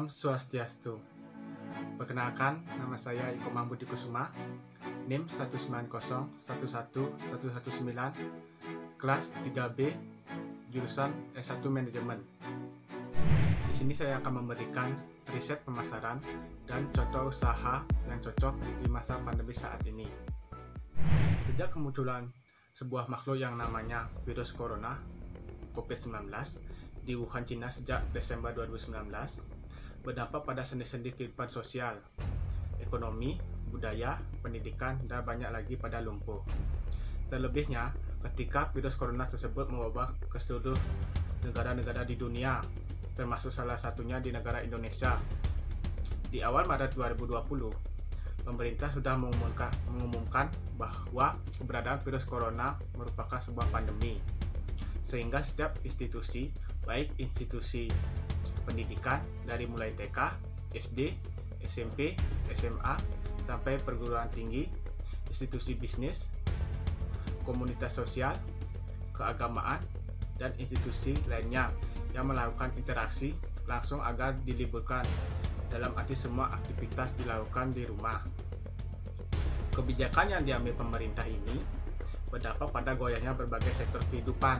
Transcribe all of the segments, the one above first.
Om Swastiastu. Perkenalkan, nama saya Iko Mahmudi Kusuma, NIM 190111119, kelas 3B, jurusan S1 Manajemen. Di sini saya akan memberikan riset pemasaran dan contoh usaha yang cocok di masa pandemi saat ini. Sejak kemunculan sebuah makhluk yang namanya virus corona COVID-19 di Wuhan, Cina sejak Desember 2019, berdampak pada sendi-sendi kehidupan sosial, ekonomi, budaya, pendidikan, dan banyak lagi pada lumpuh. Terlebihnya, ketika virus corona tersebut mewabah ke seluruh negara-negara di dunia, termasuk salah satunya di negara Indonesia. Di awal Maret 2020, pemerintah sudah mengumumkan bahwa keberadaan virus corona merupakan sebuah pandemi, sehingga setiap institusi, baik institusi pendidikan dari mulai TK, SD, SMP, SMA, sampai perguruan tinggi, institusi bisnis, komunitas sosial, keagamaan, dan institusi lainnya yang melakukan interaksi langsung agar diliburkan, dalam arti semua aktivitas dilakukan di rumah. Kebijakan yang diambil pemerintah ini berdampak pada goyahnya berbagai sektor kehidupan,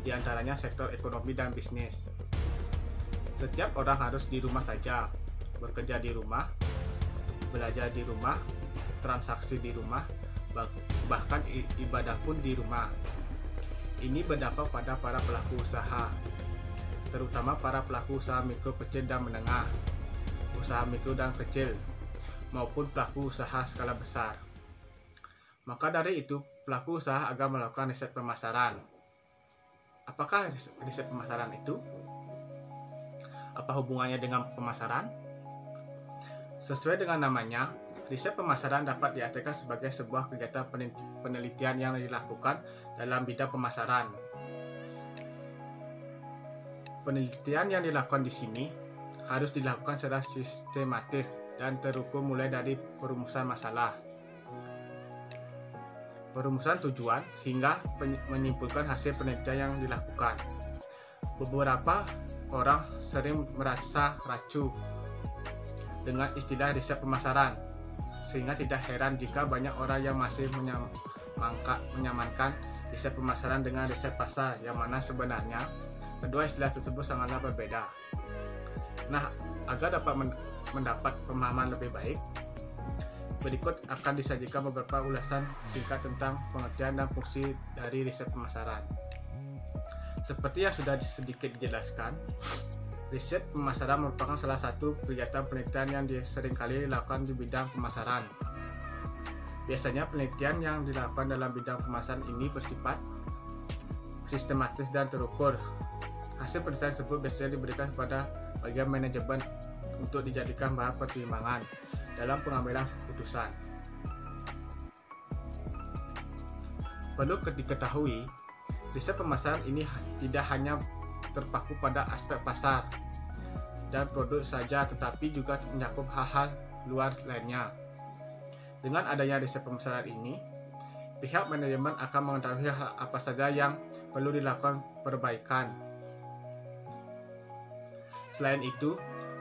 di antaranya sektor ekonomi dan bisnis. Setiap orang harus di rumah saja, bekerja di rumah, belajar di rumah, transaksi di rumah, bahkan ibadah pun di rumah. Ini berdampak pada para pelaku usaha, terutama para pelaku usaha mikro, kecil, dan menengah, usaha mikro dan kecil, maupun pelaku usaha skala besar. Maka dari itu, pelaku usaha akan melakukan riset pemasaran. Apakah riset pemasaran itu? Apa hubungannya dengan pemasaran? Sesuai dengan namanya, riset pemasaran dapat diartikan sebagai sebuah kegiatan penelitian yang dilakukan dalam bidang pemasaran. Penelitian yang dilakukan di sini harus dilakukan secara sistematis dan terukur, mulai dari perumusan masalah, perumusan tujuan, hingga menyimpulkan hasil penelitian yang dilakukan. Beberapa orang sering merasa rancu dengan istilah riset pemasaran, sehingga tidak heran jika banyak orang yang masih menyamankan riset pemasaran dengan riset pasar, yang mana sebenarnya kedua istilah tersebut sangatlah berbeda. Nah, agar dapat mendapat pemahaman lebih baik, berikut akan disajikan beberapa ulasan singkat tentang pengertian dan fungsi dari riset pemasaran. Seperti yang sudah sedikit dijelaskan, riset pemasaran merupakan salah satu kegiatan penelitian yang seringkali dilakukan di bidang pemasaran. Biasanya penelitian yang dilakukan dalam bidang pemasaran ini bersifat sistematis dan terukur. Hasil penelitian tersebut biasanya diberikan kepada bagian manajemen untuk dijadikan bahan pertimbangan dalam pengambilan keputusan. Perlu diketahui, riset pemasaran ini tidak hanya terpaku pada aspek pasar dan produk saja, tetapi juga mencakup hal-hal luar lainnya. Dengan adanya riset pemasaran ini, pihak manajemen akan mengetahui hal apa saja yang perlu dilakukan perbaikan. Selain itu,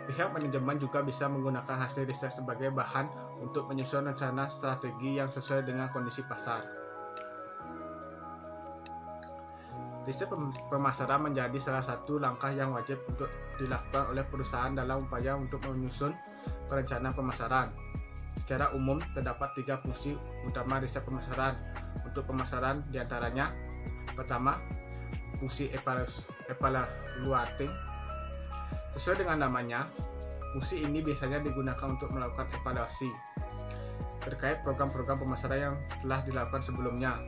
pihak manajemen juga bisa menggunakan hasil riset sebagai bahan untuk menyusun rencana strategi yang sesuai dengan kondisi pasar. Riset pemasaran menjadi salah satu langkah yang wajib untuk dilakukan oleh perusahaan dalam upaya untuk menyusun perencanaan pemasaran. Secara umum, terdapat 3 fungsi utama riset pemasaran untuk pemasaran, diantaranya: pertama, fungsi evaluating. Sesuai dengan namanya, fungsi ini biasanya digunakan untuk melakukan evaluasi terkait program-program pemasaran yang telah dilakukan sebelumnya.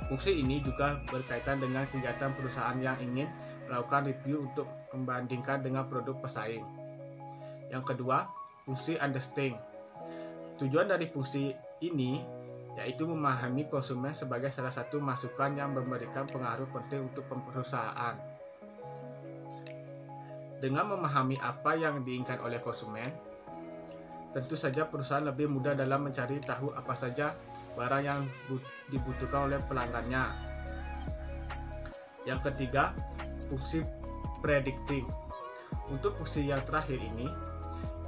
Fungsi ini juga berkaitan dengan kegiatan perusahaan yang ingin melakukan review untuk membandingkan dengan produk pesaing. Yang kedua, fungsi understanding. Tujuan dari fungsi ini yaitu memahami konsumen sebagai salah satu masukan yang memberikan pengaruh penting untuk perusahaan. Dengan memahami apa yang diinginkan oleh konsumen, tentu saja perusahaan lebih mudah dalam mencari tahu apa saja barang yang dibutuhkan oleh pelanggannya. Yang ketiga, fungsi predicting. Untuk fungsi yang terakhir ini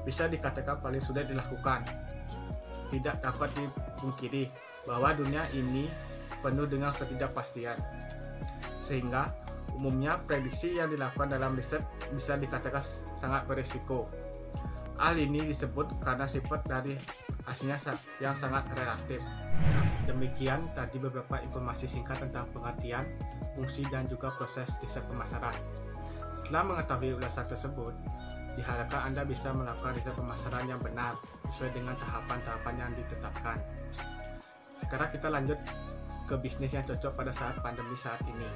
bisa dikatakan paling sulit dilakukan. Tidak dapat dipungkiri bahwa dunia ini penuh dengan ketidakpastian, sehingga umumnya prediksi yang dilakukan dalam riset bisa dikatakan sangat berisiko. Hal ini disebut karena sifat dari hasilnya yang sangat relatif. Demikian tadi beberapa informasi singkat tentang pengertian, fungsi, dan juga proses riset pemasaran. Setelah mengetahui ulasan tersebut, diharapkan Anda bisa melakukan riset pemasaran yang benar sesuai dengan tahapan-tahapan yang ditetapkan. Sekarang kita lanjut ke bisnis yang cocok pada saat pandemi saat ini.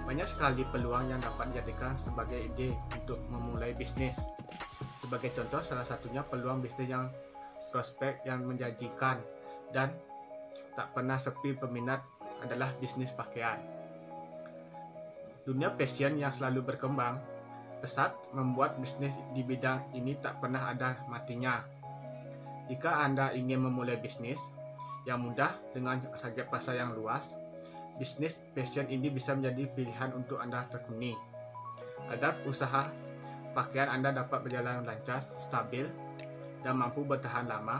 Banyak sekali peluang yang dapat dijadikan sebagai ide untuk memulai bisnis. Sebagai contoh, salah satunya peluang bisnis yang prospek yang menjanjikan dan tak pernah sepi peminat adalah bisnis pakaian. Dunia fashion yang selalu berkembang pesat membuat bisnis di bidang ini tak pernah ada matinya. Jika Anda ingin memulai bisnis yang mudah dengan target pasar yang luas, bisnis fashion ini bisa menjadi pilihan untuk Anda tekuni. Agar usaha pakaian Anda dapat berjalan lancar, stabil, dan mampu bertahan lama,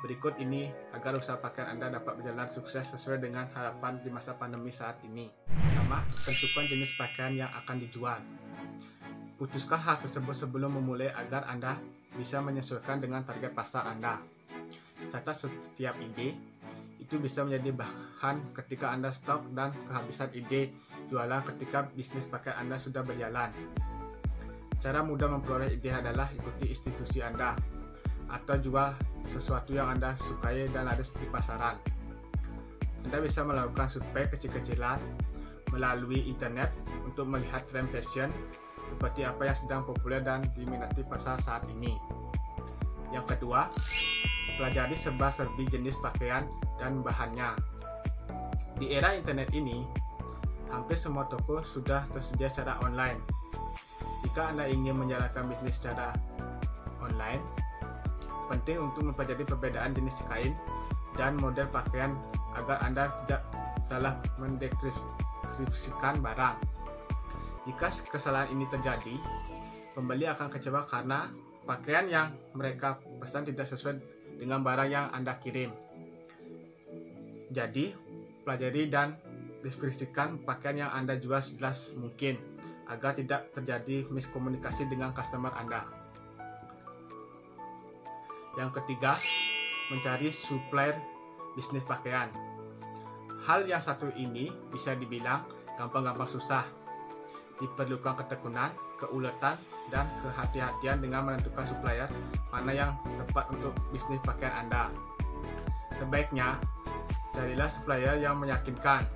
berikut ini agar usaha pakaian Anda dapat berjalan sukses sesuai dengan harapan di masa pandemi saat ini. Pertama, tentukan jenis pakaian yang akan dijual. Putuskan hal tersebut sebelum memulai agar Anda bisa menyesuaikan dengan target pasar Anda. Catat setiap ide, itu bisa menjadi bahan ketika Anda stok dan kehabisan ide jualan ketika bisnis pakaian Anda sudah berjalan. Cara mudah memperoleh ide adalah ikuti institusi Anda atau jual sesuatu yang Anda sukai dan laris di pasaran. Anda bisa melakukan survei kecil-kecilan melalui internet untuk melihat tren fashion seperti apa yang sedang populer dan diminati pasar saat ini. Yang kedua, pelajari serba-serbi jenis pakaian dan bahannya. Di era internet ini, hampir semua toko sudah tersedia secara online. Jika Anda ingin menjalankan bisnis secara online, penting untuk mempelajari perbedaan jenis kain dan model pakaian agar Anda tidak salah mendeskripsikan barang. Jika kesalahan ini terjadi, pembeli akan kecewa karena pakaian yang mereka pesan tidak sesuai dengan barang yang Anda kirim. Jadi, pelajari dan deskripsikan pakaian yang Anda jual sejelas mungkin agar tidak terjadi miskomunikasi dengan customer Anda. Yang ketiga, mencari supplier bisnis pakaian. Hal yang satu ini bisa dibilang gampang-gampang susah. Diperlukan ketekunan, keuletan, dan kehati-hatian dengan menentukan supplier mana yang tepat untuk bisnis pakaian Anda. Sebaiknya, carilah supplier yang meyakinkan,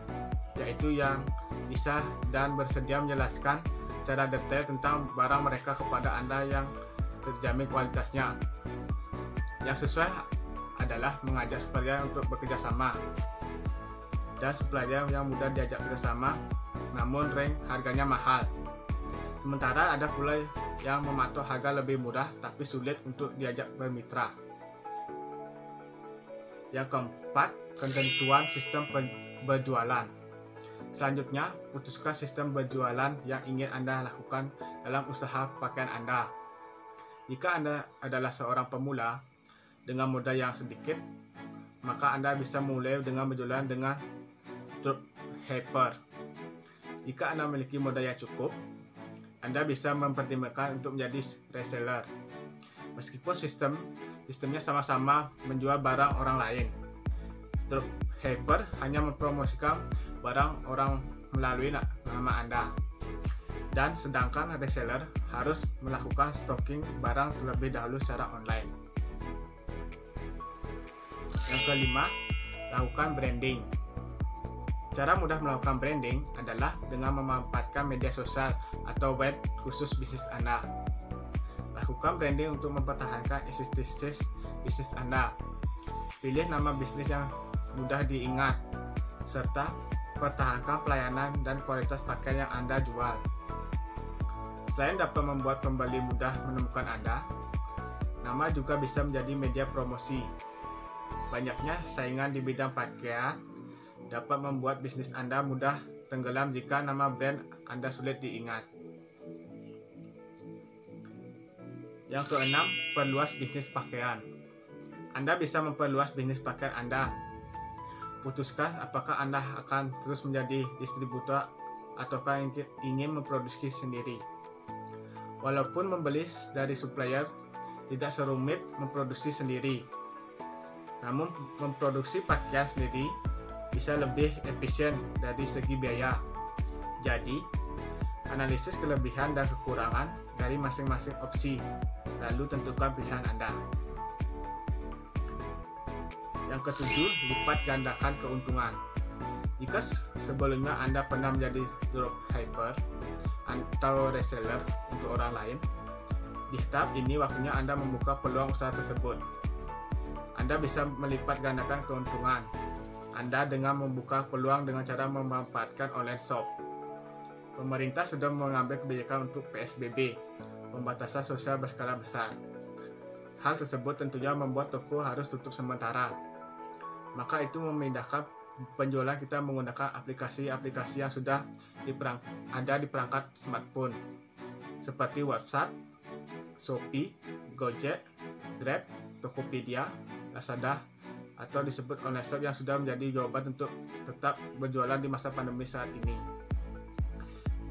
yaitu yang bisa dan bersedia menjelaskan secara detail tentang barang mereka kepada Anda yang terjamin kualitasnya. Yang sesuai adalah mengajak supplier untuk bekerja sama, dan supplier yang mudah diajak bersama namun rank harganya mahal. Sementara ada pula yang mematok harga lebih murah tapi sulit untuk diajak bermitra. Yang keempat, ketentuan sistem berjualan. Selanjutnya, putuskan sistem berjualan yang ingin Anda lakukan dalam usaha pakaian Anda. Jika Anda adalah seorang pemula dengan modal yang sedikit, maka Anda bisa mulai dengan berjualan dengan dropshipper. Jika Anda memiliki modal yang cukup, Anda bisa mempertimbangkan untuk menjadi reseller. Meskipun sistemnya sama-sama menjual barang orang lain, dropshipper hanya mempromosikan barang orang melalui nama Anda, dan sedangkan reseller harus melakukan stocking barang terlebih dahulu secara online. Yang kelima, lakukan branding. Cara mudah melakukan branding adalah dengan memanfaatkan media sosial atau web khusus bisnis Anda. Lakukan branding untuk mempertahankan eksistensi bisnis Anda. Pilih nama bisnis yang mudah diingat, serta pertahankan pelayanan dan kualitas pakaian yang Anda jual. Selain dapat membuat pembeli mudah menemukan Anda, nama juga bisa menjadi media promosi. Banyaknya saingan di bidang pakaian dapat membuat bisnis Anda mudah tenggelam jika nama brand Anda sulit diingat. Yang keenam, perluas bisnis pakaian. Anda bisa memperluas bisnis pakaian Anda. Putuskan apakah Anda akan terus menjadi distributor ataukah ingin memproduksi sendiri. Walaupun membeli dari supplier tidak serumit memproduksi sendiri, namun memproduksi pakaian sendiri bisa lebih efisien dari segi biaya. Jadi, analisis kelebihan dan kekurangan dari masing-masing opsi, lalu tentukan pilihan Anda. Yang ketujuh, lipat gandakan keuntungan. Jika sebelumnya Anda pernah menjadi dropshipper atau reseller untuk orang lain, di tahap ini waktunya Anda membuka peluang usaha tersebut. Anda bisa melipat gandakan keuntungan Anda dengan membuka peluang dengan cara memanfaatkan online shop. Pemerintah sudah mengambil kebijakan untuk PSBB, pembatasan sosial berskala besar. Hal tersebut tentunya membuat toko harus tutup sementara. Maka itu memindahkan penjualan kita menggunakan aplikasi-aplikasi yang sudah ada di perangkat smartphone, seperti WhatsApp, Shopee, Gojek, Grab, Tokopedia, Lazada, atau disebut online shop yang sudah menjadi jawaban untuk tetap berjualan di masa pandemi saat ini.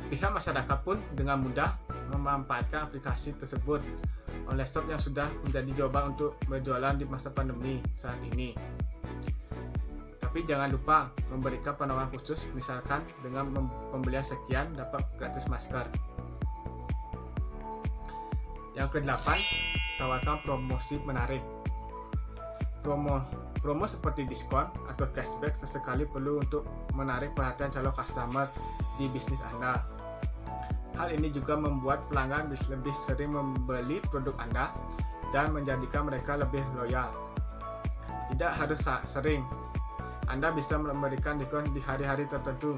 Pihak masyarakat pun dengan mudah memanfaatkan aplikasi tersebut, online shop yang sudah menjadi jawaban untuk berjualan di masa pandemi saat ini. Tapi jangan lupa memberikan penawaran khusus, misalkan dengan pembelian sekian dapat gratis masker. Yang ke-8, tawarkan promosi menarik. Promo seperti diskon atau cashback sesekali perlu untuk menarik perhatian calon customer di bisnis Anda. Hal ini juga membuat pelanggan lebih sering membeli produk Anda dan menjadikan mereka lebih loyal. Tidak harus sering. Anda bisa memberikan diskon di hari-hari tertentu,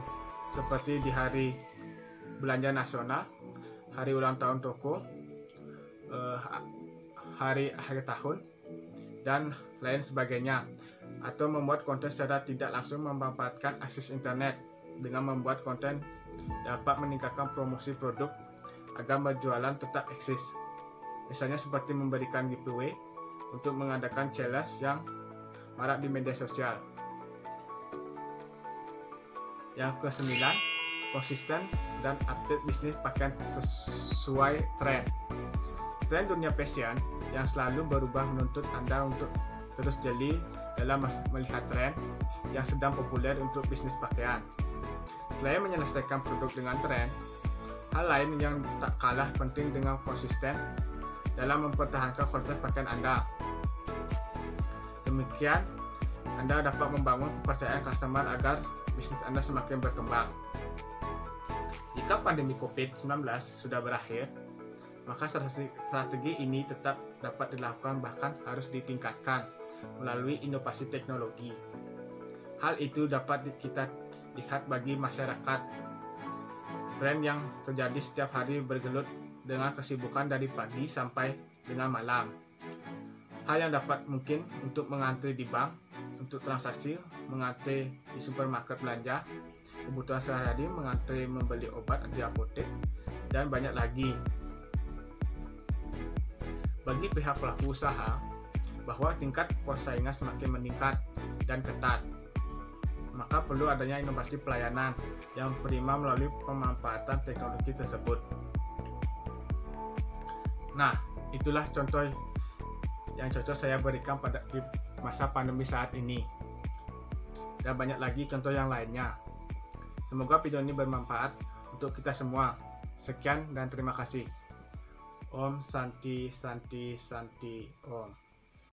seperti di hari belanja nasional, hari ulang tahun toko, hari akhir tahun, dan lain sebagainya, atau membuat konten secara tidak langsung memanfaatkan akses internet dengan membuat konten dapat meningkatkan promosi produk agar berjualan tetap eksis. Misalnya seperti memberikan giveaway untuk mengadakan challenge yang marak di media sosial. Yang ke-9, konsisten dan update bisnis pakaian sesuai tren. Tren dunia fashion yang selalu berubah menuntut Anda untuk terus jeli dalam melihat tren yang sedang populer untuk bisnis pakaian. Selain menyelesaikan produk dengan tren, hal lain yang tak kalah penting dengan konsisten dalam mempertahankan konsep pakaian Anda. Demikian, Anda dapat membangun kepercayaan customer agar bisnis Anda semakin berkembang. Jika pandemi COVID-19 sudah berakhir, maka strategi ini tetap dapat dilakukan, bahkan harus ditingkatkan melalui inovasi teknologi. Hal itu dapat kita lihat bagi masyarakat. Tren yang terjadi setiap hari bergelut dengan kesibukan dari pagi sampai dengan malam. Hal yang dapat mungkin untuk mengantri di bank, untuk transaksi, mengantri di supermarket belanja, kebutuhan sehari-hari, mengantri membeli obat di apotek, dan banyak lagi. Bagi pihak pelaku usaha, bahwa tingkat persaingan semakin meningkat dan ketat, maka perlu adanya inovasi pelayanan yang prima melalui pemanfaatan teknologi tersebut. Nah, itulah contoh yang cocok saya berikan pada di masa pandemi saat ini. Dan banyak lagi contoh yang lainnya. Semoga video ini bermanfaat untuk kita semua. Sekian dan terima kasih. Om Santi Santi Santi Om.